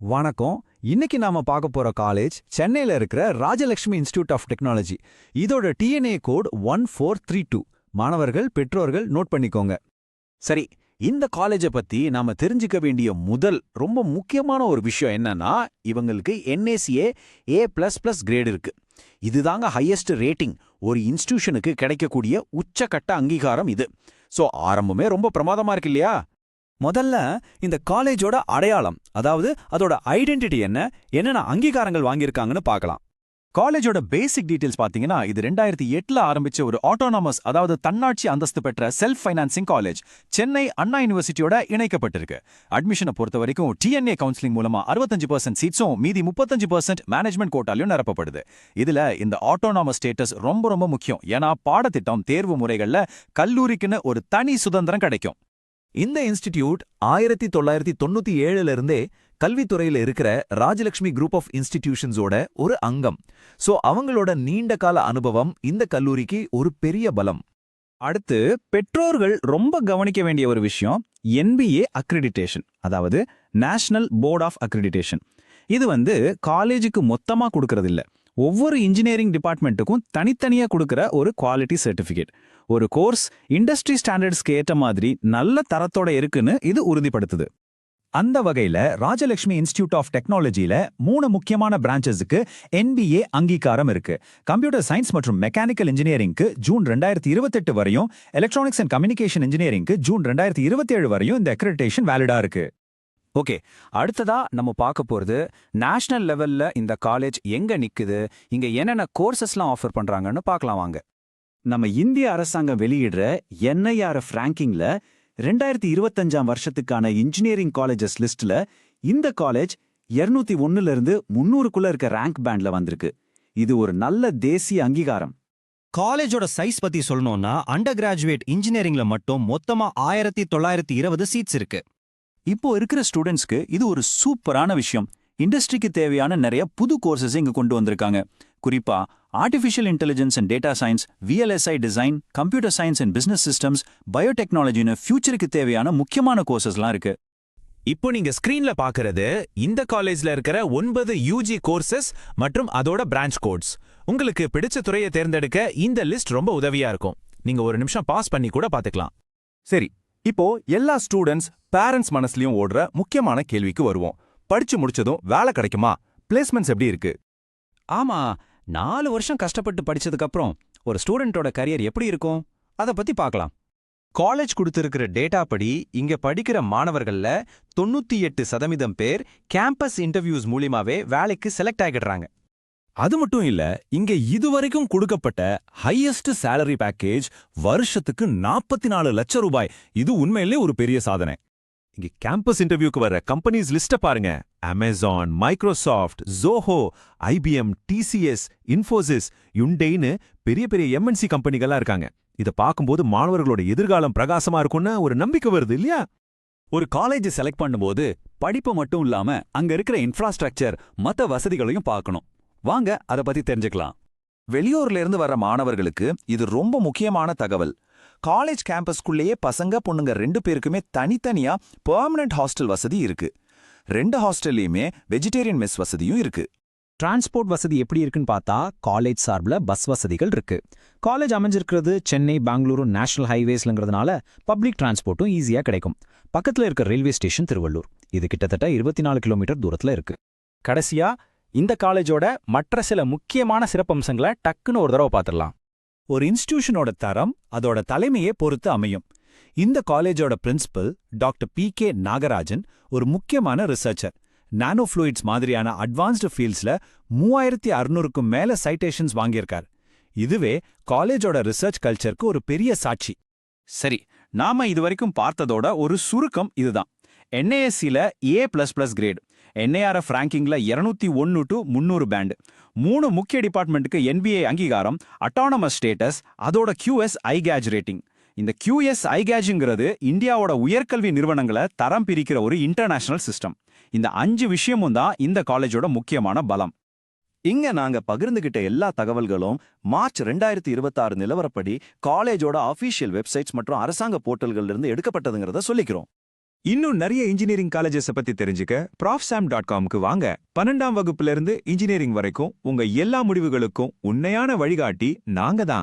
வணக்கம். இன்னைக்கு நாம பார்க்க போற காலேஜ் சென்னையில இருக்கிற ராஜலட்சுமி இன்ஸ்டிடியூட் ஆஃப் டெக்னாலஜி. இதோட டிஎன்ஏ கோட் 1432. மாணவர்கள், பெற்றோர்கள் நோட் பண்ணிக்கோங்க. சரி, இந்த காலேஜை பத்தி நாம தெரிஞ்சுக்க வேண்டிய ரொம்ப முக்கியமான ஒரு விஷயம் என்னன்னா, இவங்களுக்கு NACA A++ கிரேட் இருக்கு. இதுதாங்க ஹையஸ்ட் ரேட்டிங். ஒரு இன்ஸ்டிடியூஷனுக்கு கிடைக்கக்கூடிய உச்சக்கட்ட அங்கீகாரம் இது. சோ ஆரம்பமே ரொம்ப பிரமாதமா இருக்கு இல்லையா? முதல்ல இந்த காலேஜோட அடையாளம், அதாவது அதோட ஐடென்டிட்டி என்னென்ன அங்கீகாரங்கள் வாங்கியிருக்காங்கன்னு பார்க்கலாம். காலேஜோட பேசிக் டீடைல்ஸ் பாத்தீங்கன்னா, இது 2008ல ஆரம்பிச்ச ஒரு ஆட்டோனாமஸ், அதாவது தன்னாட்சி அந்தஸ்து பெற்ற செல்ஃப் ஃபைனான்சிங் காலேஜ். சென்னை அண்ணா யூனிவர்சிட்டியோட இணைக்கப்பட்டிருக்கு. அட்மிஷனை பொறுத்த வரைக்கும் டிஎன்ஏ கவுன்சிலிங் மூலமா 65% சீட்ஸும் மீதி 35% மேனேஜ்மெண்ட் கோட்டாலையும் நிரப்பப்படுது. இதுல இந்த ஆட்டோனாமஸ் ஸ்டேட்டஸ் ரொம்ப முக்கியம். ஏன்னா பாடத்திட்டம், தேர்வு முறைகள்ல கல்லூரிக்குன்னு ஒரு தனி சுதந்திரம் கிடைக்கும். இந்த இன்ஸ்டிடியூட் 1997ல இருந்தே கல்வித்துறையில இருக்கிற ராஜலட்சுமி குரூப் ஆஃப் இன்ஸ்டிடியூஷன்ஸோட ஒரு அங்கம். சோ அவங்களோட நீண்ட கால அனுபவம் இந்த கல்லூரிக்கு ஒரு பெரிய பலம். அடுத்து, பெற்றோர்கள் ரொம்ப கவனிக்க வேண்டிய ஒரு விஷயம் NBA அக்ரிடிடேஷன், அதாவது நேஷனல் போர்ட் ஆஃப் அக்ரிடிடேஷன். இது காலேஜுக்கு மொத்தமா கொடுக்கறதில்ல, ஒவ்வொரு இன்ஜினியரிங் டிபார்ட்மெண்ட்டுக்கும் தனித்தனியா கொடுக்கிற ஒரு குவாலிட்டி சர்டிஃபிகேட். ஒரு கோர்ஸ் இண்டஸ்ட்ரி ஸ்டாண்டர்ட்ஸ்க்கு ஏற்ற மாதிரி நல்ல தரத்தோட இருக்குன்னு இது உறுதிப்படுத்துது. அந்த வகையில ராஜலட்சுமி இன்ஸ்டிடியூட் ஆஃப் டெக்னாலஜியில 3 முக்கியமான பிரான்ச்சஸுக்கு NBA அங்கீகாரம் இருக்கு. கம்ப்யூட்டர் சயின்ஸ் மற்றும் மெக்கானிக்கல் இன்ஜினியரிங்க்கு ஜூன் 2028 வரையும், எலக்ட்ரானிக்ஸ் அண்ட் கம்யூனிகேஷன் இன்ஜினியரிங்க்கு ஜூன் 2027 வரையும் இந்த அக்ரிடிடேஷன் வேலிடா இருக்கு. ஓகே, அடுத்ததா நம்ம பார்க்க போறது நேஷனல் லெவல்ல இந்த காலேஜ் எங்க நிக்குது, இங்க என்னென்ன கோர்சஸ்லாம் ஆஃபர் பண்றாங்கன்னு பார்க்கலாம் வாங்க. நம்ம இந்திய அரசாங்கம் வெளியிடுற NIRF ரேங்கிங்ல 2025 வருஷத்துக்கான இன்ஜினியரிங் காலேஜஸ் லிஸ்ட்ல இந்த காலேஜ் 201ல இருந்து 300க்குள்ள இருக்க ரேங்க் பேண்ட்ல வந்திருக்கு. இது ஒரு நல்ல தேசிய அங்கீகாரம். காலேஜோட சைஸ் பத்தி சொல்லணும்னா, அண்டர் கிராஜுவேட் இன்ஜினியரிங்ல மட்டும் மொத்தமா 1920 சீட்ஸ் இருக்கு. இப்போ இருக்கிற ஸ்டூடெண்ட்ஸ்க்கு இது ஒரு சூப்பரான விஷயம். இண்டஸ்ட்ரிக்கு தேவையான நிறைய புது கோர்சஸ் இங்க கொண்டு வந்திருக்காங்க. குறிப்பா artificial intelligence and data science, VLSI design, computer science and business systems, பயோடெக்னாலஜின்னு ஃபியூச்சருக்கு தேவையான முக்கியமான கோர்சஸ்லாம் இருக்கு. இப்போ நீங்க ஸ்கிரீன்ல பாக்குறது இந்த காலேஜ்ல இருக்கிற 9 UG கோர்சஸ் மற்றும் அதோட பிரான்ச் கோட்ஸ். உங்களுக்கு பிடிச்ச துறையை தேர்ந்தெடுக்க இந்த லிஸ்ட் ரொம்ப உதவியா இருக்கும். நீங்க ஒரு நிமிஷம் பாஸ் பண்ணி கூட பாத்துக்கலாம். சரி, இப்போ எல்லா ஸ்டூடெண்ட்ஸ், பேரண்ட்ஸ் மனசுலயும் ஓடுற முக்கியமான கேள்விக்கு வருவோம். படிச்சு முடிச்சதும் வேலை கிடைக்குமா? பிளேஸ்மெண்ட்ஸ் எப்படி இருக்கு? ஆமா, 4 வருஷம் கஷ்டப்பட்டு படிச்சதுக்கு அப்புறம் ஒரு ஸ்டூடெண்டோட கரியர் எப்படி இருக்கும், அதை பத்தி பார்க்கலாம். காலேஜ் கொடுத்திருக்கிற டேட்டா படி இங்க படிக்கிற மாணவர்கள்ல 98% பேர் கேம்பஸ் இன்டர்வியூஸ் மூலியமாவே வேலைக்கு செலக்ட் ஆகிடுறாங்க. அது மட்டும் இல்ல, இங்க இதுவரைக்கும் கொடுக்கப்பட்ட ஹையஸ்ட் சேலரி பேக்கேஜ் வருஷத்துக்கு 44 லட்சம் ரூபாய். இது உண்மையிலே ஒரு பெரிய சாதனை. இங்க கேம்பஸ் இன்டர்வியூக்கு வர கம்பெனிஸ் லிஸ்ட பாருங்க. Amazon, Microsoft, Zoho, IBM, TCS, Infosys, யுண்டேன்னு பெரிய பெரிய MNC கம்பெனிகளா இருக்காங்க. இத பார்க்கும்போது மாணவர்களோட எதிர்காலம் பிரகாசமா இருக்கும்னு ஒரு நம்பிக்கை வருது இல்லையா? ஒரு காலேஜ் செலக்ட் பண்ணும்போது படிப்பு மட்டும் இல்லாம அங்க இருக்கிற இன்ஃப்ராஸ்ட்ரக்சர், மத்த வசதிகளையும் பார்க்கணும். வாங்க அதை பத்தி தெரிஞ்சுக்கலாம். வெளியூர்ல இருந்து வர்ற மாணவர்களுக்கு இது ரொம்ப முக்கியமான தகவல். காலேஜ் கேம்பஸ்குள்ளேயே பசங்க பொண்ணுங்க 2 பேருக்குமே தனித்தனியா பெர்மனன்ட் ஹாஸ்டல் வசதி இருக்கு. 2 ஹாஸ்டல்லையுமே வெஜிடேரியன் மெஸ் வசதியும் இருக்கு. டிரான்ஸ்போர்ட் வசதி எப்படி இருக்குன்னு பார்த்தா, காலேஜ் சார்பில் பஸ் வசதிகள் இருக்கு. காலேஜ் அமைஞ்சிருக்கிறது சென்னை, பெங்களூரு நேஷனல் ஹைவேஸ்லங்கிறதுனால பப்ளிக் டிரான்ஸ்போர்ட்டும் ஈஸியா கிடைக்கும். பக்கத்துல இருக்க ரயில்வே ஸ்டேஷன் திருவள்ளூர். இது கிட்டத்தட்ட 24 கிலோமீட்டர் தூரத்துல இருக்கு. கடைசியா இந்த காலேஜோட மற்ற சில முக்கியமான சிறப்பம்சங்களை டக்குன்னு ஒரு தடவை பார்த்துடலாம். ஒரு இன்ஸ்டிடியூஷனோட தரம் அதோட தலைமையே பொறுத்து அமையும். இந்த காலேஜோட பிரின்சிபல் டாக்டர் PK நாகராஜன் ஒரு முக்கியமான ரிசர்ச்சர். நானோ ஃப்ளூயிட்ஸ் மாதிரியான அட்வான்ஸ்டு ஃபீல்ட்ஸ்ல 3600க்கும் மேல சைட்டேஷன்ஸ் வாங்கியிருக்கார். இதுவே காலேஜோட ரிசர்ச் கல்ச்சருக்கு ஒரு பெரிய சாட்சி. சரி, நாம இதுவரைக்கும் பார்த்ததோட ஒரு சுருக்கம் இதுதான். NASCல A++ கிரேட், NIRF ரேங்கிங்ல 201 to 300 பேண்ட், 3 முக்கிய டிபார்ட்மெண்ட்டுக்கு NBA அங்கீகாரம், அட்டானமஸ் ஸ்டேட்டஸ், அதோட QS iGAJ ரேட்டிங். இந்த QS iGAJங்கிறது இந்தியாவோட உயர்கல்வி நிறுவனங்களை தரம் பிரிக்கிற ஒரு இன்டர்நேஷனல் சிஸ்டம். இந்த 5 விஷயமும் தான் இந்த காலேஜோட முக்கியமான பலம். இங்க நாங்க பகிர்ந்துகிட்ட எல்லா தகவல்களும் மார்ச் 2026 நிலவரப்படி காலேஜோட அஃபீஷியல் வெப்சைட்ஸ் மற்றும் அரசாங்க போர்ட்டல்கள்ல இருந்து எடுக்கப்பட்டதுங்கிறத சொல்லிக்கிறோம். இன்னும் நிறைய இன்ஜினியரிங் காலேஜஸ் பத்தி தெரிஞ்சுக்க profsam.comக்கு வாங்க. 12ஆம் வகுப்புல இருந்து இன்ஜினியரிங் வரைக்கும் உங்க எல்லா முடிவுகளுக்கும் உண்மையான வழிகாட்டி நாங்க தான்.